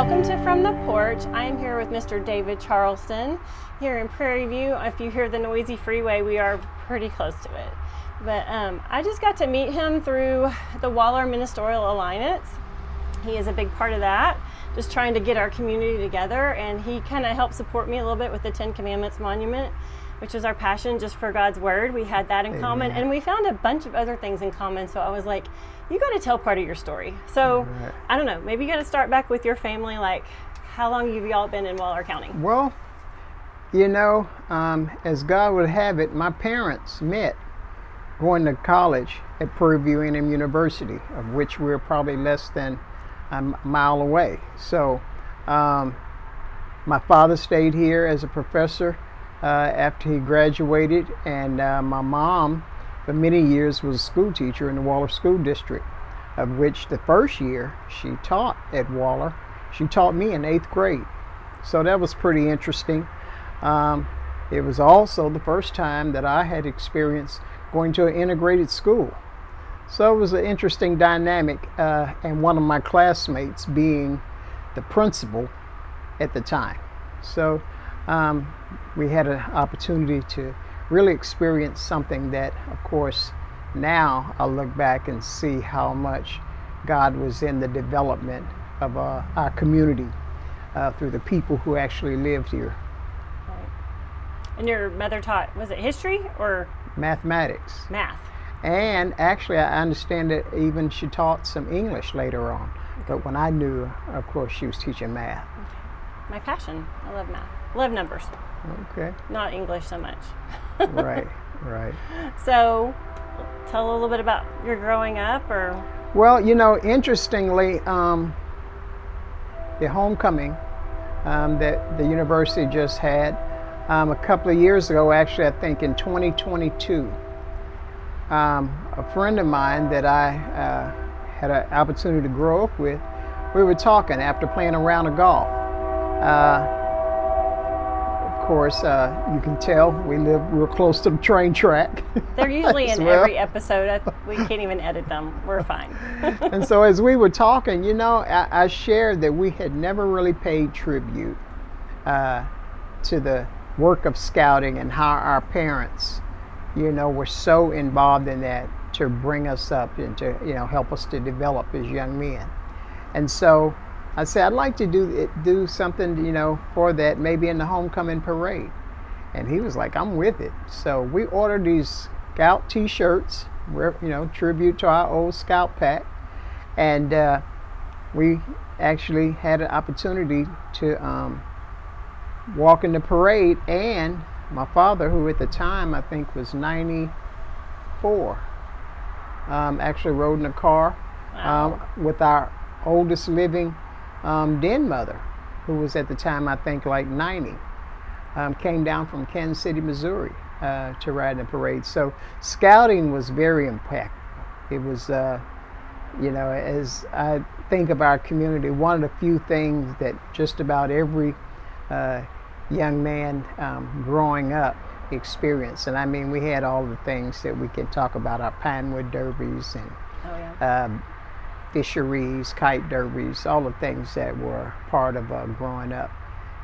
Welcome to From the Porch. I am here with Mr. David Charleston here in Prairie View. If you hear the noisy freeway, we are pretty close to it. But I just got to meet him through the Waller Ministerial Alliance. He is a big part of that, just trying to get our community together, and he kind of helped support me a little bit with the Ten Commandments Monument, which is our passion just for God's Word. We had that in common, and we found a bunch of other things in common. So I was like, you got to tell part of your story. So I don't know, maybe you got to start back with your family. Like, how long have y'all been in Waller County? Well, you know, as God would have it, my parents met going to college at Prairie View A&M University, of which we're probably less than a mile away. So my father stayed here as a professor after he graduated, and my mom for many years was a school teacher in the Waller School District, of which the first year she taught at Waller, she taught me in 8th grade. So that was pretty interesting. It was also the first time that I had experienced going to an integrated school. So it was an interesting dynamic, and one of my classmates being the principal at the time. So we had an opportunity to really experience something that, of course, now I look back and see how much God was in the development of our community through the people who actually lived here. Right. And your mother taught, was it history or? Mathematics. Math. And actually, I understand that even she taught some English later on. But when I knew her, of course, she was teaching math. Okay. My passion. I love math. I love numbers. Okay. Not English so much. Right. So, tell a little bit about your growing up, or? Well, you know, interestingly, the homecoming that the university just had a couple of years ago, actually, I think in 2022, a friend of mine that I had an opportunity to grow up with, we were talking after playing a round of golf. Of course, you can tell we live real close to the train track. They're usually in every episode. We can't even edit them. We're fine. And so as we were talking, you know, I shared that we had never really paid tribute to the work of scouting and how our parents, you know, were so involved in that to bring us up and to, you know, help us to develop as young men. And so I said, I'd like to do something, you know, for that, maybe in the homecoming parade. And he was like, I'm with it. So we ordered these Scout t-shirts, you know, tribute to our old Scout pack. And we actually had an opportunity to walk in the parade. And my father, who at the time I think was 94, actually rode in a car with our oldest living den mother, who was at the time I think like 90, came down from Kansas City, Missouri to ride in the parade. So scouting was very impactful. It was, you know, as I think of our community, one of the few things that just about every young man growing up experienced. And I mean, we had all the things that we can talk about, our Pinewood Derbies and fisheries, kite derbies, all the things that were part of growing up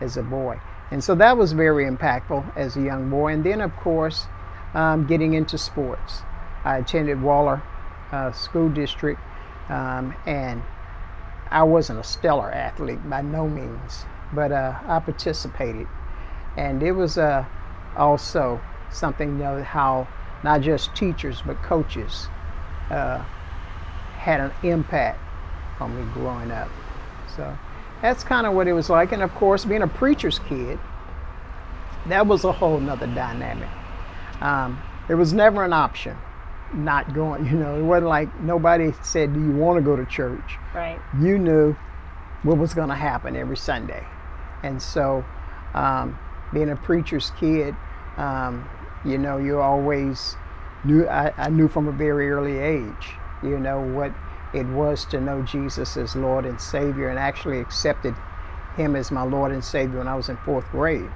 as a boy. And so that was very impactful as a young boy. And then, of course, getting into sports. I attended Waller School District, and I wasn't a stellar athlete by no means, but I participated. And it was also something, you know, how not just teachers but coaches had an impact on me growing up. So that's kind of what it was like. And of course, being a preacher's kid, that was a whole nother dynamic. It was never an option not going. You know, it wasn't like nobody said, do you want to go to church? Right. You knew what was going to happen every Sunday. And so being a preacher's kid, you know, you always knew, I knew from a very early age, you know, what it was to know Jesus as Lord and Savior, and actually accepted Him as my Lord and Savior when I was in 4th grade.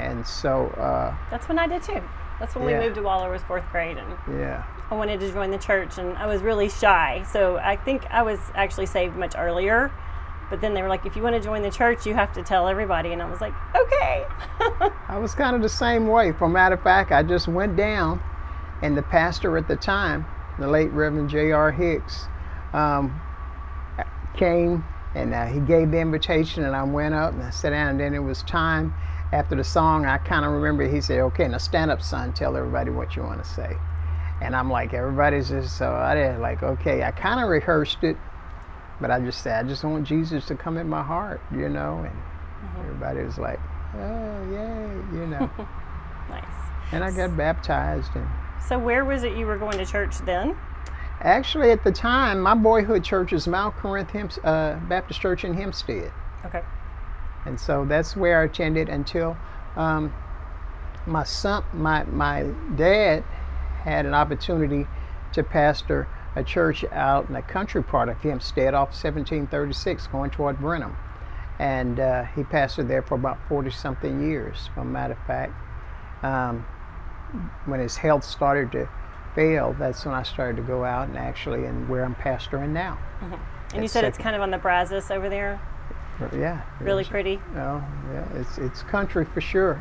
And so that's when I did too. That's when we moved to Waller, was 4th grade, and I wanted to join the church, and I was really shy. So I think I was actually saved much earlier But then they were like, if you want to join the church, you have to tell everybody. And I was like, okay. I was kind of the same way. For a matter of fact, I just went down, and the pastor at the time, the late Reverend J.R. Hicks, came, and he gave the invitation, and I went up and I sat down, and then it was time after the song. I kind of remember he said, okay, now stand up, son, tell everybody what you want to say. And I'm like, everybody's just, so I did, like, okay, I kind of rehearsed it, but I just said, I just want Jesus to come in my heart, you know, and everybody was like, oh, yay, you know. Nice. And I got baptized. And so where was it you were going to church then? actually, at the time, my boyhood church is Mount Corinth Baptist Church in Hempstead. Okay. And so that's where I attended until my dad had an opportunity to pastor a church out in the country part of Hempstead off 1736 going toward Brenham. And he pastored there for about 40-something years. For a matter of fact, when his health started to fail, that's when I started to go out and where I'm pastoring now. And you said it's kind of on the Brazos over there? Yeah. Really pretty? Oh, yeah, it's country for sure.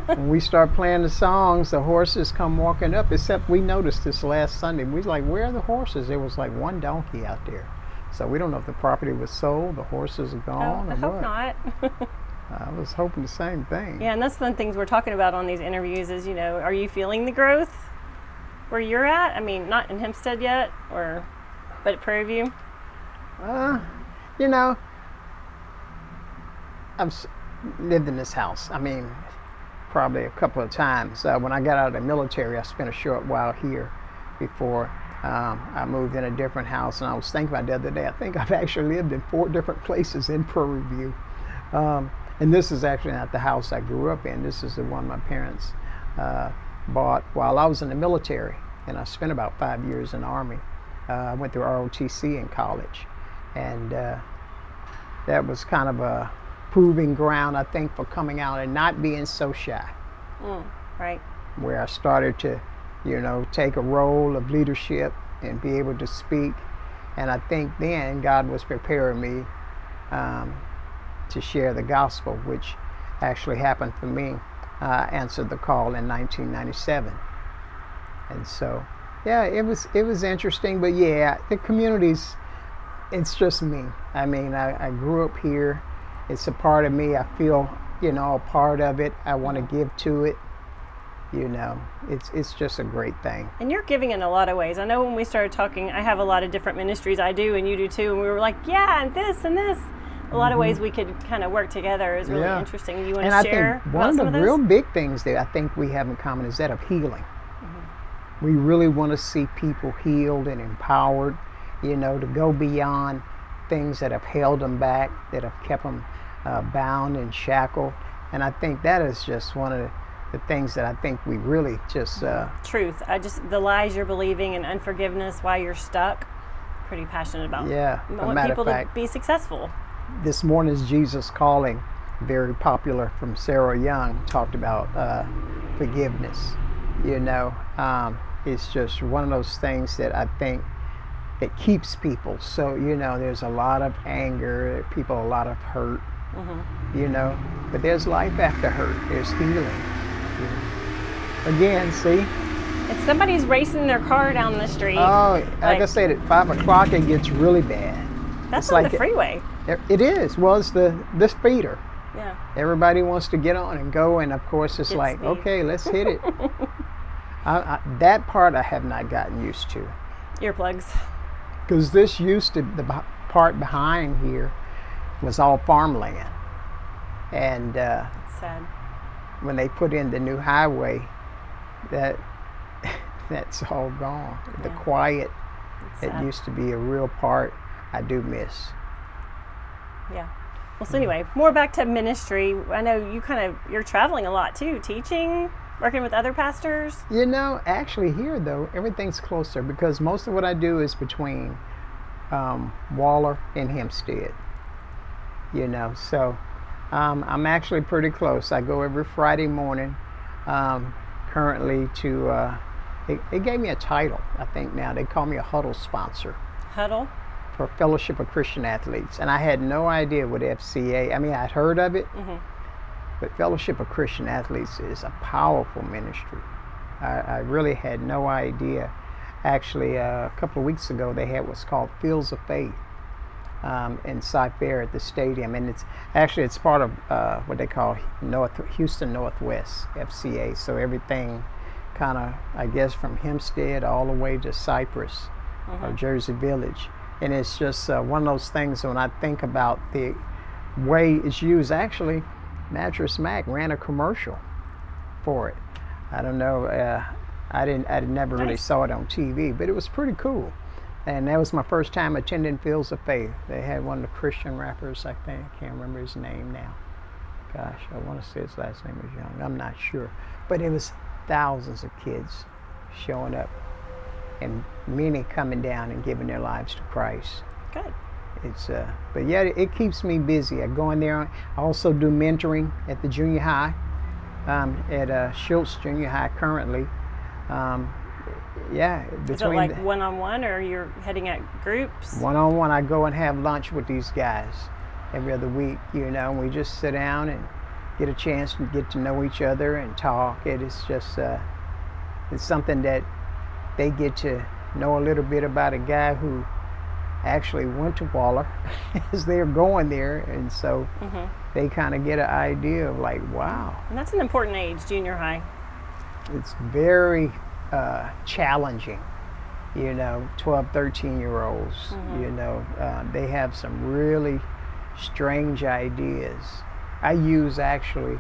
When we start playing the songs, the horses come walking up, except we noticed this last Sunday. We was like, where are the horses? There was like one donkey out there. So we don't know if the property was sold, the horses are gone, I or hope what. not. I was hoping the same thing. Yeah, and that's one of the things we're talking about on these interviews is, you know, are you feeling the growth where you're at? I mean, not in Hempstead yet, but at Prairie View? You know, I've lived in this house, I mean, probably a couple of times. When I got out of the military, I spent a short while here before I moved in a different house. And I was thinking about the other day, I think I've actually lived in 4 different places in Prairie View. And this is actually not the house I grew up in. This is the one my parents bought while I was in the military. And I spent about 5 years in the Army. I went through ROTC in college. And that was kind of a proving ground, I think, for coming out and not being so shy. Right. Where I started to, you know, take a role of leadership and be able to speak. And I think then God was preparing me to share the gospel, which actually happened for me. I answered the call in 1997. And so, yeah, it was interesting. But yeah, the communities, it's just me. I mean, I grew up here. It's a part of me. I feel, you know, a part of it. I want to give to it. You know, it's just a great thing. And you're giving in a lot of ways. I know when we started talking, I have a lot of different ministries I do, and you do too. And we were like, yeah, and this and this. A lot of ways we could kind of work together is really interesting. You want to share I think one of the real big things that I think we have in common is that of healing. We really want to see people healed and empowered, you know, to go beyond things that have held them back, that have kept them bound and shackled. And I think that is just one of the things that I think we really just... Truth. The lies you're believing and unforgiveness, why you're stuck, pretty passionate about. Yeah. I want people to be successful. This morning's Jesus Calling, very popular from Sarah Young, talked about forgiveness. You know, it's just one of those things that I think that keeps people. So, you know, there's a lot of anger, people, a lot of hurt, you know, but there's life after hurt. There's healing. Again, see? If somebody's racing their car down the street. Oh, like I said, at 5 o'clock it gets really bad. That's on the freeway. It is. Well, it's this feeder. Yeah. Everybody wants to get on and go, and of course it's like, okay, let's hit it. That part I have not gotten used to. Earplugs. Because this used to, the part behind here was all farmland. And That's sad. When they put in the new highway, that's all gone. Yeah. The quiet that used to be a real part, I do miss. Yeah. Well, so anyway, more back to ministry. I know you're traveling a lot too, teaching, working with other pastors. You know, actually here though, everything's closer because most of what I do is between Waller and Hempstead. You know, so I'm actually pretty close. I go every Friday morning currently to, they gave me a title, I think now. They call me a huddle sponsor. Huddle? for Fellowship of Christian Athletes, and I had no idea what FCA. I mean, I'd heard of it, but Fellowship of Christian Athletes is a powerful ministry. I really had no idea. Actually, a couple of weeks ago, they had what's called Fields of Faith in Cy-Fair at the stadium, and it's part of what they call Houston Northwest FCA. So everything kind of, I guess, from Hempstead all the way to Cypress or Jersey Village, and it's just one of those things. When I think about the way it's used, actually, Mattress Mac ran a commercial for it. I don't know. I never really saw it on TV, but it was pretty cool. And that was my first time attending Fields of Faith. They had one of the Christian rappers, I think. I can't remember his name now. Gosh, I want to say his last name was Young. I'm not sure. But it was thousands of kids showing up, and many coming down and giving their lives to Christ. Good. But yeah, it keeps me busy. I go in there. I also do mentoring at the junior high. At Schultz Junior High currently. Is it like one-on-one, or you're heading at groups? One-on-one. I go and have lunch with these guys every other week, and we just sit down and get a chance to get to know each other and talk. It is just, it's something that they get to know a little bit about a guy who actually went to Waller as they're going there, and so they kind of get an idea of like, wow. And that's an important age, junior high. It's very challenging, 12, 13-year-olds, they have some really strange ideas. I use actually,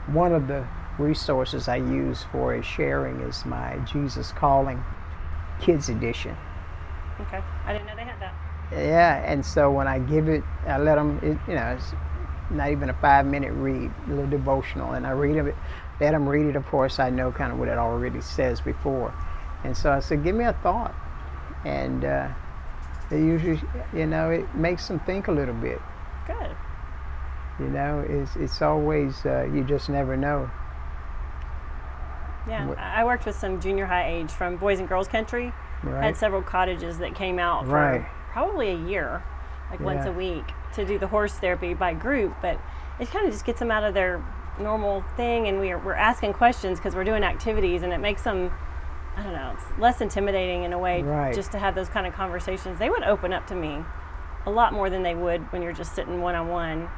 one of the resources I use for sharing is my Jesus Calling Kids Edition. Okay, I didn't know they had that. Yeah, and so when I give it, I let them, it's not even a 5-minute read, a little devotional, and I read it, let them read it. Of course, I know kind of what it already says before. And so I said, give me a thought. And they usually, it makes them think a little bit. Good. It's always, you just never know. Yeah, I worked with some junior high age from Boys and Girls Country. Right. Had several cottages that came out for probably a year, like once a week, to do the horse therapy by group. But it kind of just gets them out of their normal thing, and we're asking questions because we're doing activities, and it makes them, I don't know, it's less intimidating in a way just to have those kind of conversations. They would open up to me a lot more than they would when you're just sitting one-on-one.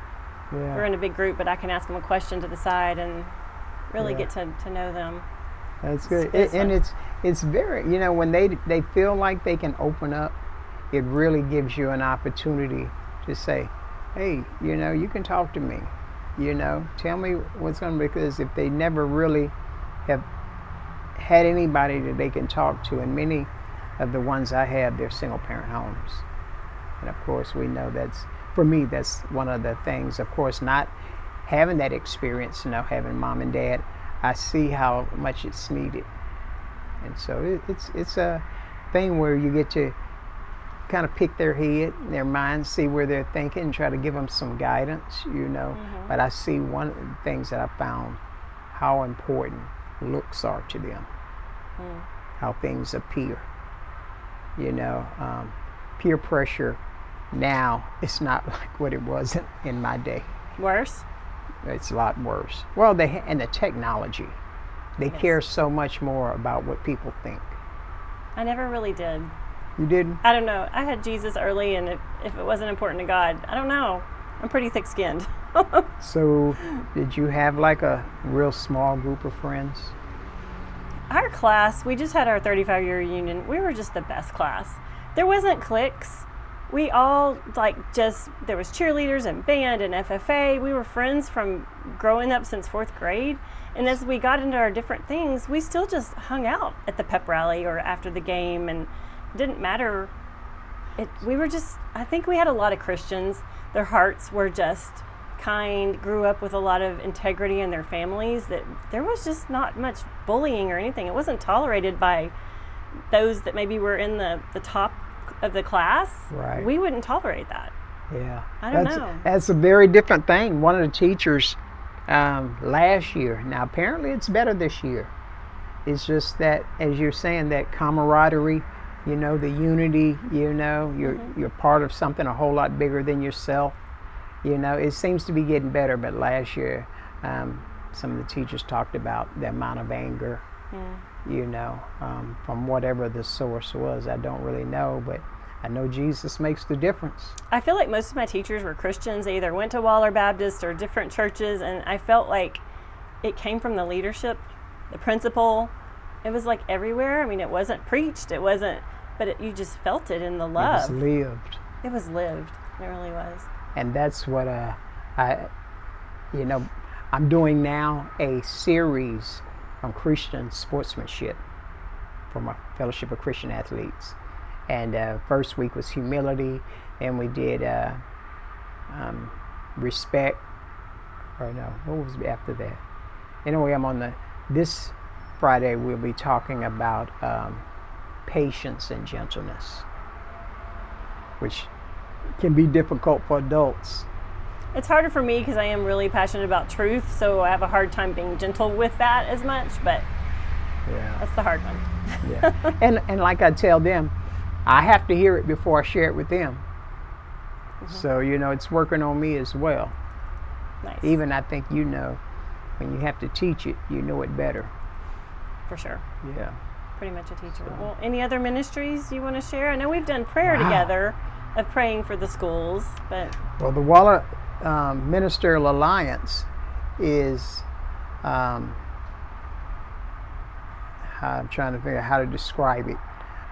Yeah. We're in a big group, but I can ask them a question to the side and really get to know them. That's good. It's very, when they feel like they can open up, it really gives you an opportunity to say, hey, you can talk to me. Tell me what's going on, because if they never really have had anybody that they can talk to, and many of the ones I have, they're single parent homes. And of course, we know for me, that's one of the things. Of course, not having that experience, having mom and dad, I see how much it's needed. And so it's a thing where you get to kind of pick their head, their mind, see where they're thinking, and try to give them some guidance, But I see one of the things that I found, how important looks are to them, how things appear. Peer pressure now, it's not like what it was in my day. Worse? It's a lot worse. Well, and the technology, they care so much more about what people think. I never really did. You didn't? I don't know. I had Jesus early, and if it wasn't important to God, I don't know. I'm pretty thick-skinned. So, did you have like a real small group of friends? Our class, we just had our 35-year reunion. We were just the best class. There wasn't cliques. We all there was cheerleaders and band and FFA. We were friends from growing up since 4th grade. And as we got into our different things, we still just hung out at the pep rally or after the game, and it didn't matter. I think we had a lot of Christians. Their hearts were just kind, grew up with a lot of integrity in their families, that there was just not much bullying or anything. It wasn't tolerated by those that maybe were in the top of the class. Right. We wouldn't tolerate that. Yeah. I don't know. That's a very different thing. One of the teachers last year, now apparently it's better this year, it's just that, as you're saying, that camaraderie, You know, the unity, you know, you're part of something a whole lot bigger than yourself. You know, it seems to be getting better, but last year some of the teachers talked about the amount of anger, you know, from whatever the source was. I don't really know, but I know Jesus makes the difference. I feel like most of my teachers were Christians. They either went to Waller Baptist or different churches, and I felt like it came from the leadership, the principal. It was like everywhere. I mean, it wasn't preached, it wasn't, but you just felt it in the love. It was lived. It was lived. It really was. And that's what you know, I'm doing now a series on Christian sportsmanship from a Fellowship of Christian Athletes. And first week was humility, and we did respect, or no, what was after that? Anyway, this Friday we'll be talking about patience and gentleness, which can be difficult for adults. It's harder for me because I am really passionate about truth, so I have a hard time being gentle with that as much, but that's the hard one. Yeah. And like I tell them, I have to hear it before I share it with them. So, you know, it's working on me as well. Nice. Even I think, you know, when you have to teach it, you know it better. For sure. Yeah. Pretty much a teacher. Well, any other ministries you want to share? I know we've done prayer together of praying for the schools, but... Well, the Waller Ministerial Alliance is, I'm trying to figure out how to describe it.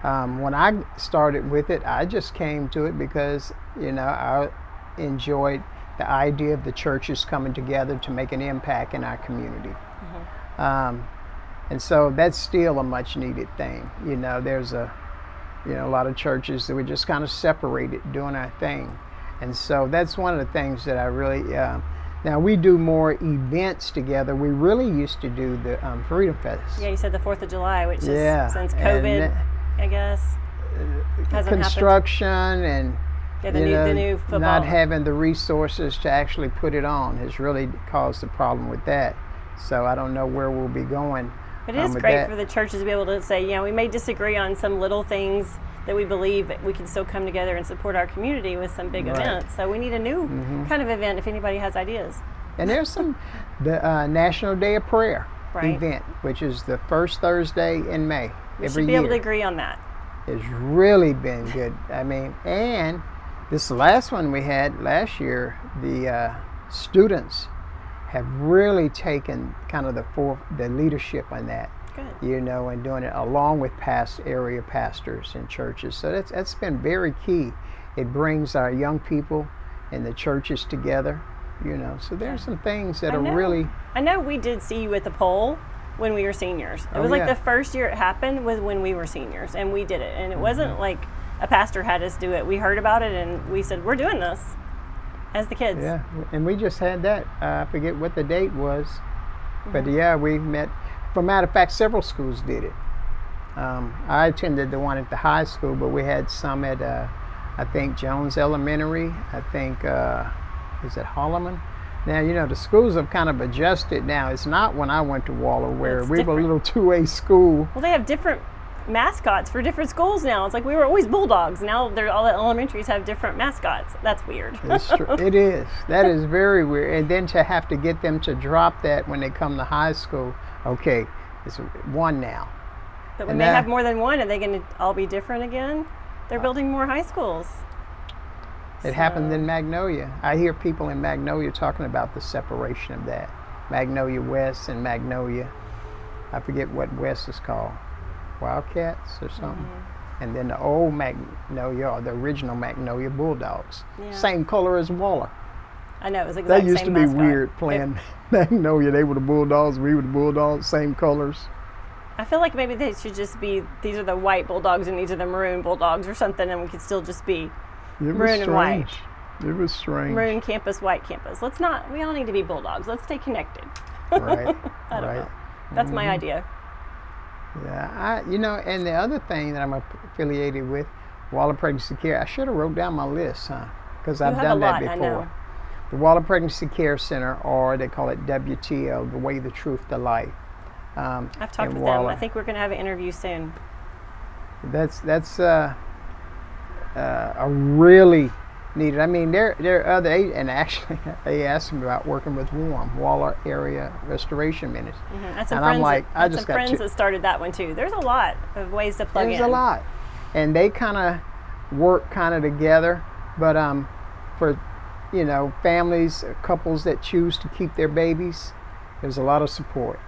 When I started with it, I just came to it because, you know, I enjoyed the idea of the churches coming together to make an impact in our community. And so that's still a much needed thing. You know, there's a lot of churches that were just kind of separated doing our thing. And so that's one of the things that I really, now we do more events together. We really used to do the Freedom Fest. Yeah, you said the 4th of July, which is since COVID, I guess, hasn't construction happened. And the new football. Not having the resources to actually put it on has really caused a problem with that. So I don't know where we'll be going. But it is great for the churches to be able to say, you know, we may disagree on some little things that we believe, but we can still come together and support our community with some big events. So we need a new kind of event if anybody has ideas. And there's the National Day of Prayer event, which is the first Thursday in May We every should be year. able to agree on that. It's really been good. I mean, and this last one we had last year, the students have really taken kind of the leadership on that. Good. You know, and doing it along with past area pastors and churches. So that's been very key. It brings our young people and the churches together, you know. So there's some things that are really... I know we did see you at the poll when we were seniors. It was like the first year it happened was when we were seniors, and we did it. And it wasn't like a pastor had us do it. We heard about it and we said, we're doing this as the kids. Yeah, and we just had that. I forget what the date was. But yeah, we met... For a matter of fact, several schools did it. I attended the one at the high school, but we had some at, I think, Jones Elementary. I think, is it Holloman? Now, you know, the schools have kind of adjusted now. It's not when I went to Waller where we were a little 2A school. Well, they have different mascots for different schools now. It's like we were always Bulldogs. Now all the elementaries have different mascots. That's weird. It's true. It is. That is very weird. And then to have to get them to drop that when they come to high school. Okay, it's one now. But when they have more than one, are they going to all be different again? They're building more high schools. It happened in Magnolia. I hear people in Magnolia talking about the separation of that. Magnolia West and Magnolia, I forget what West is called, Wildcats or something. And then the old Magnolia, or the original Magnolia Bulldogs. Same color as Waller. I know, it was the exact same mascot. That used to be weird playing Magnolia. They were the Bulldogs, we were the Bulldogs, same colors. I feel like maybe they should just be, these are the white Bulldogs and these are the maroon Bulldogs or something, and we could still just be maroon and white. It was strange. Maroon campus, white campus. We all need to be Bulldogs. Let's stay connected. Right, I don't know. That's my idea. Yeah, you know, and the other thing that I'm affiliated with, Waller Pregnancy Care, I should have wrote down my list, because I've done that before. I know. The Waller Pregnancy Care Center, or they call it WTL, The Way, the Truth, the Life. I've talked with them. I think we're going to have an interview soon. That's a really needed. I mean, there are other, and actually they asked me about working with Waller Area Restoration Ministry. That's some And friends, I'm like, I just some got friends that started that one too. There's a lot of ways to plug in. There's a lot, and they kind of work kind of together. But for families, couples that choose to keep their babies, there's a lot of support.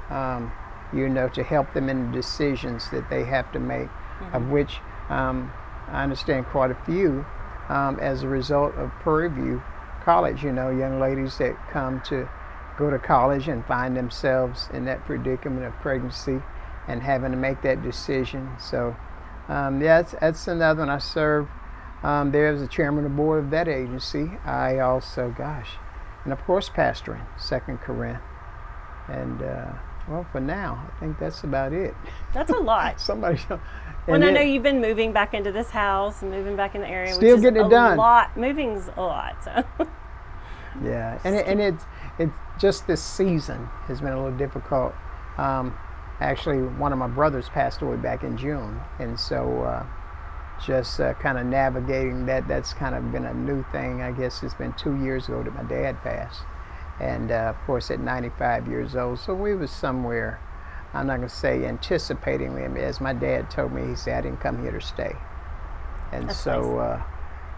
To help them in the decisions that they have to make, of which I understand quite a few as a result of Prairie View College. Young ladies that come to go to college and find themselves in that predicament of pregnancy and having to make that decision. So that's another one. I serve there as the chairman of the board of that agency. I also, and of course pastoring 2nd Corinth. And well, for now, I think that's about it. That's a lot. Somebody. Well, I know you've been moving back into this house and moving back in the area. Still which is getting it done. A lot. Moving's a lot. So. Yeah, and it's just this season has been a little difficult. Actually, one of my brothers passed away back in June, and so just kind of navigating that. That's kind of been a new thing. I guess it's been 2 years ago that my dad passed. And of course at 95 years old, so we was somewhere, I'm not going to say anticipating him. As my dad told me, he said, I didn't come here to stay. And that's so nice.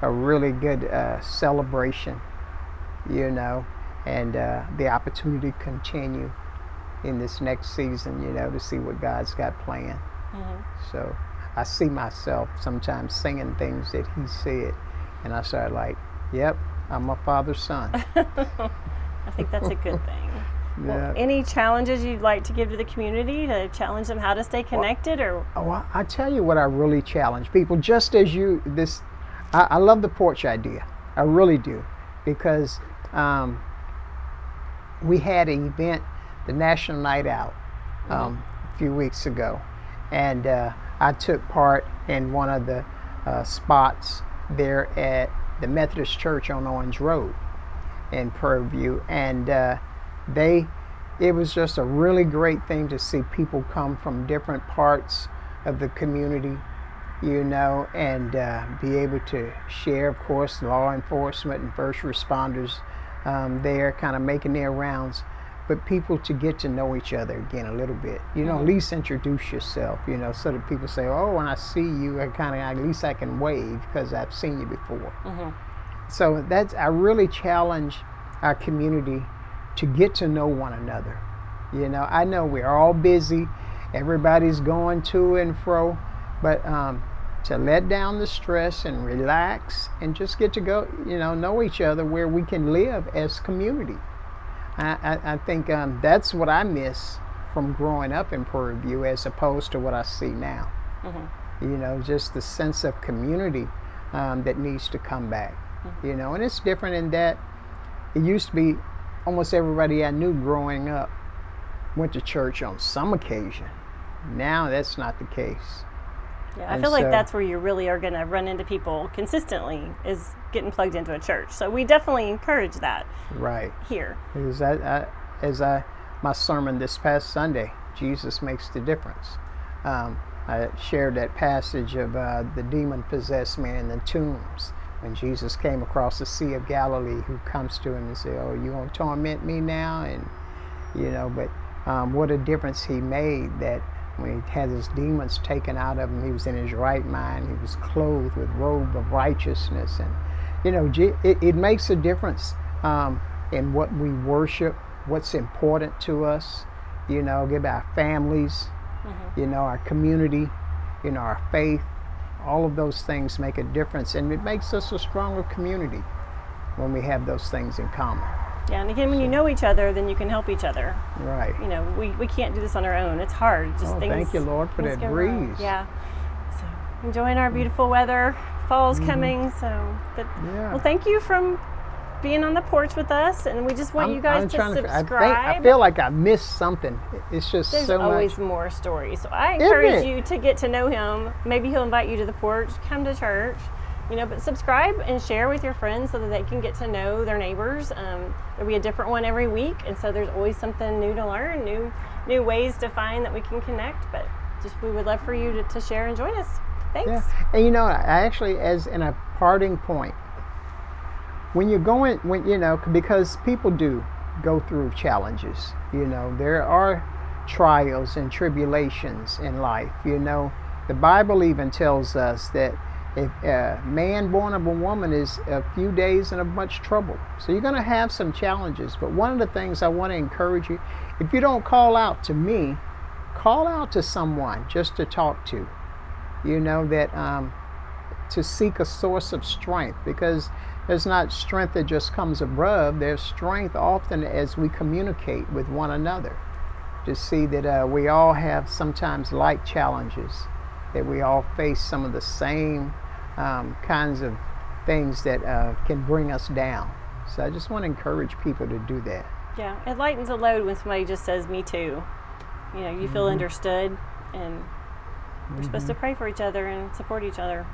A really good celebration, and the opportunity to continue in this next season, to see what God's got planned. So I see myself sometimes singing things that he said, and I started like, yep, I'm my father's son. I think that's a good thing. Yeah. Well, any challenges you'd like to give to the community to challenge them how to stay connected? I tell you what I really challenge people, just as I love the porch idea. I really do. Because we had an event, the National Night Out, a few weeks ago. And I took part in one of the spots there at the Methodist Church on Orange Road in Prairie View, and it was just a really great thing to see people come from different parts of the community, and be able to share, of course, law enforcement and first responders there kind of making their rounds, but people to get to know each other again a little bit, at least introduce yourself, so that people say, oh, when I see you, at least I can wave because I've seen you before. So I really challenge our community to get to know one another. I know we're all busy, everybody's going to and fro, but to let down the stress and relax and just get to go, know each other where we can live as community. I think that's what I miss from growing up in Prairie View as opposed to what I see now. Just the sense of community that needs to come back. And it's different in that it used to be almost everybody I knew growing up went to church on some occasion. Now that's not the case. Yeah, I feel like that's where you really are going to run into people consistently, is getting plugged into a church. So we definitely encourage that. Right. Here. Because my sermon this past Sunday, Jesus makes the difference. I shared that passage of the demon-possessed man in the tombs. When Jesus came across the Sea of Galilee, who comes to him and said, oh, you want to torment me now? And, but what a difference he made, that when he had his demons taken out of him, he was in his right mind. He was clothed with robe of righteousness. And, it makes a difference in what we worship, what's important to us, give our families, our community, our faith. All of those things make a difference, and it makes us a stronger community when we have those things in common. Yeah, and again, when you know each other, then you can help each other. Right. We can't do this on our own. It's hard. Thank you, Lord, for that breeze. Wrong. Yeah. So enjoying our beautiful weather. Fall's coming. Well, thank you for being on the porch with us, and we just want you guys to subscribe. I feel like I missed something. It's just There's so much. always more stories. So I encourage you to get to know him. Maybe he'll invite you to the porch, come to church, but subscribe and share with your friends so that they can get to know their neighbors. There'll be a different one every week, and so there's always something new to learn, new ways to find that we can connect. But just we would love for you to share and join us. Thanks. Yeah. And you know, I actually, as in a parting point, when you're going, because people do go through challenges, there are trials and tribulations in life. The Bible even tells us that if a man born of a woman is a few days and of much trouble. So you're going to have some challenges. But one of the things I want to encourage you, if you don't call out to me, call out to someone just to talk to. To seek a source of strength, because there's not strength that just comes above. There's strength often as we communicate with one another, to see that we all have sometimes like challenges, that we all face some of the same kinds of things that can bring us down. So I just want to encourage people to do that. Yeah, it lightens a load when somebody just says me too. You feel understood, and we're supposed to pray for each other and support each other.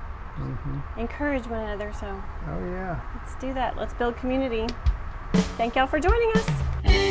Encourage one another. So oh yeah, let's do that. Let's build community. Thank y'all for joining us.